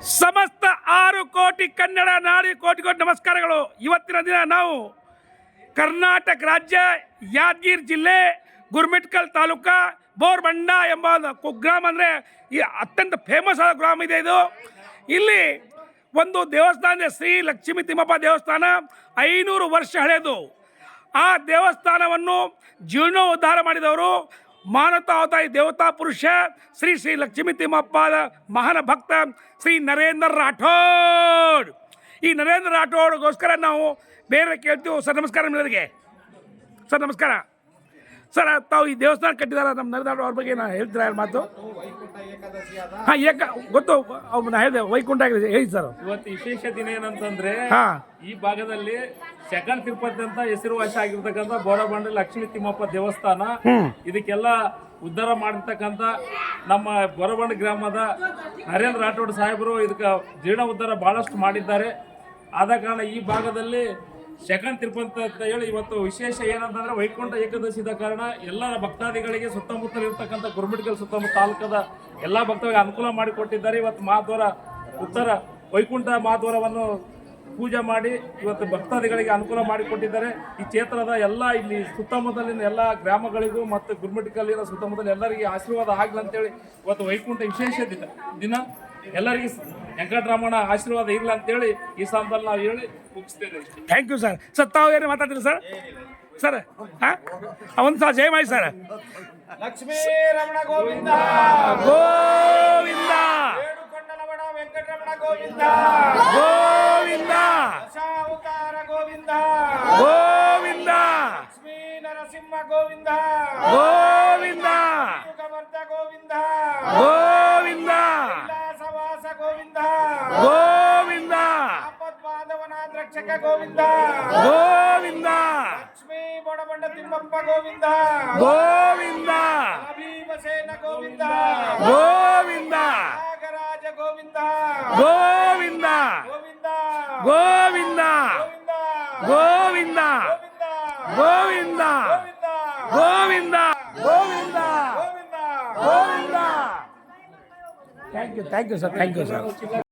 ಸಮಸ್ತ 6 ಕೋಟಿ ಕನ್ನಡ ನಾಡಿ ಕೋಟಿ ಕೋಟಿ ನಮಸ್ಕಾರಗಳು. ಇವತ್ತಿನ ದಿನ ನಾವು ಕರ್ನಾಟಕ ರಾಜ್ಯ ಯಾದಗಿರಿ ಜಿಲ್ಲೆ ಗುರುಮಿಟ್ಕಲ್ ತಾಲೂಕಾ ಬೋರ್ಬಂಡ ಎಂಬ ಕುಗ್ರಾಮ ಅಂದರೆ ಈ ಅತ್ಯಂತ ಫೇಮಸ್ ಆದ ಗ್ರಾಮ ಇದೆ. ಇದು ಇಲ್ಲಿ ಒಂದು ದೇವಸ್ಥಾನ, ಶ್ರೀ ಲಕ್ಷ್ಮೀ ತಿಮ್ಮಪ್ಪ ದೇವಸ್ಥಾನ 500 ವರ್ಷ ಹಳೆಯದು. ಆ ದೇವಸ್ಥಾನವನ್ನು ಜೀರ್ಣೋದ್ಧಾರ ಮಾಡಿದವರು ಮಾನವತಾವತಾಯಿ ದೇವತಾ ಪುರುಷ ಶ್ರೀ ಶ್ರೀ ಲಕ್ಷ್ಮೀ ತಿಮ್ಮಪ್ಪದ ಮಹಾನ ಭಕ್ತ ಶ್ರೀ ನರೇಂದ್ರ ರಾಠೋಡ್. ಈ ನರೇಂದ್ರ ರಾಠೋಡ್ಗೋಸ್ಕರ ನಾವು ಬೇರೆ ಕೇಳ್ತೀವಿ. ಸರ್ ನಮಸ್ಕಾರ ನಿಮಗೆ. ಸರ್ ನಮಸ್ಕಾರ ಸರ್. ತಾವು ಈ ದೇವಸ್ಥಾನ ಕಟ್ಟಿದಾರ ನಮ್ಮ ನರೇಂದ್ರ ಅವ್ರ ಬಗ್ಗೆ ನಾನು ಹೇಳ್ತೀರಾ ಮಾತು? ಹಾಂ, ಗೊತ್ತು. ನಾ ಹೇಳಿದೆ ವೈಕುಂಠ ಆಗಿದೆ. ಹೇಳಿ ಸರ್. ಇವತ್ತು ವಿಶೇಷ ದಿನ ಏನಂತಂದ್ರೆ, ಹಾಂ, ಈ ಭಾಗದಲ್ಲಿ ಸೆಕೆಂಡ್ ತಿರುಪತಿ ಅಂತ ಹೆಸರುವಾಸಿ ಆಗಿರ್ತಕ್ಕಂಥ ಬೋರಬಂಡ ಲಕ್ಷ್ಮೀ ತಿಮ್ಮಪ್ಪ ದೇವಸ್ಥಾನ. ಇದಕ್ಕೆಲ್ಲ ಉದ್ಧಾರ ಮಾಡಿರ್ತಕ್ಕಂಥ ನಮ್ಮ ಬೋರಬಂಡ ಗ್ರಾಮದ ನರೇಂದ್ರ ರಾಠೋಡ್ ಸಾಹೇಬರು ಇದಕ್ಕೆ ಜೀರ್ಣ ಉದ್ಧಾರ ಬಹಳಷ್ಟು ಮಾಡಿದ್ದಾರೆ. ಆದ ಕಾರಣ ಈ ಭಾಗದಲ್ಲಿ ಸೆಕೆಂಡ್ ತಿರುಪತಿ ಅಂತ ಹೇಳಿ ಇವತ್ತು ವಿಶೇಷ ಏನಂತಂದ್ರೆ ವೈಕುಂಠ ಏಕಾದಶಿದ ಕಾರಣ ಎಲ್ಲ ಭಕ್ತಾದಿಗಳಿಗೆ ಸುತ್ತಮುತ್ತಲು ಇರ್ತಕ್ಕಂಥ ಗುರುಮಿಟ್ಕಲ್ ಸುತ್ತಮುತ್ತ ತಾಲೂಕದ ಎಲ್ಲ ಭಕ್ತರಿಗೆ ಅನುಕೂಲ ಮಾಡಿಕೊಟ್ಟಿದ್ದಾರೆ. ಇವತ್ತು ಮಹಾದ್ವಾರ ಉತ್ತರ ವೈಕುಂಠ ಮಹಾದ್ವಾರವನ್ನು ಪೂಜೆ ಮಾಡಿ ಇವತ್ತು ಭಕ್ತಾದಿಗಳಿಗೆ ಅನುಕೂಲ ಮಾಡಿಕೊಟ್ಟಿದ್ದಾರೆ. ಈ ಕ್ಷೇತ್ರದ ಎಲ್ಲ ಇಲ್ಲಿ ಸುತ್ತಮುತ್ತಲಿನ ಎಲ್ಲ ಗ್ರಾಮಗಳಿಗೂ ಮತ್ತು ಗುರುಮಿಟ್ಕಲ್ಲಿನ ಸುತ್ತಮುತ್ತಲ ಎಲ್ಲರಿಗೆ ಆಶೀರ್ವಾದ ಆಗಲಿ ಅಂತೇಳಿ ಇವತ್ತು ವೈಕುಂಠ ವಿಶೇಷ ದಿನ ಎಲ್ಲರಿಗೂ ವೆಂಕಟರಮಣ ಆಶೀರ್ವಾದ ಇರಲಿ ಅಂತೇಳಿ ಈ ಸಂದರ್ಭದಲ್ಲಿ ನಾವು ಹೇಳಿ ಮುಗಿಸ್ತೇನೆ. Thank you sir. ಸರ್ ತಾವು ಏನು ಮಾತಾಡ್ತೀರಿ ಸರ್? ಸರ್ ಹಾಂ, ಒಂದು ಸಲ ಜಯ ಮಾಡಿ ಸರ್. ಲಕ್ಷ್ಮೀ ರಮಣ ಗೋವಿಂದ ಗೋವಿಂದ, ವೇಣುಕೊಂಡಲಮಣ ವೆಂಕಟರಮಣ ಗೋವಿಂದ ಗೋವಿಂದ, ದಶಾವತಾರ ಗೋವಿಂದ ಗೋವಿಂದ, ಲಕ್ಷ್ಮೀ ನರಸಿಂಹ ಗೋವಿಂದ ಗೋವಿಂದ, ಯುಗವರ್ಧ ಗೋವಿಂದ ಗೋವಿಂದ, ವಿಲಾಸವಾಸ ಗೋವಿಂದ ಗೋವಿಂದ, ಆಪದ್ಬಾಂಧವನಾದ ರಕ್ಷಕ ಗೋವಿಂದ ಗೋವಿಂದ, ಲಕ್ಷ್ಮೀ ಬೊಡಬಂಡ Timmappa Govinda Govinda, Bhimasena Govinda Govinda, Nagaraja Govinda Govinda, Govinda Govinda, Govinda, Govinda, Govinda, Govinda, Govinda. Thank you sir. Thank you sir.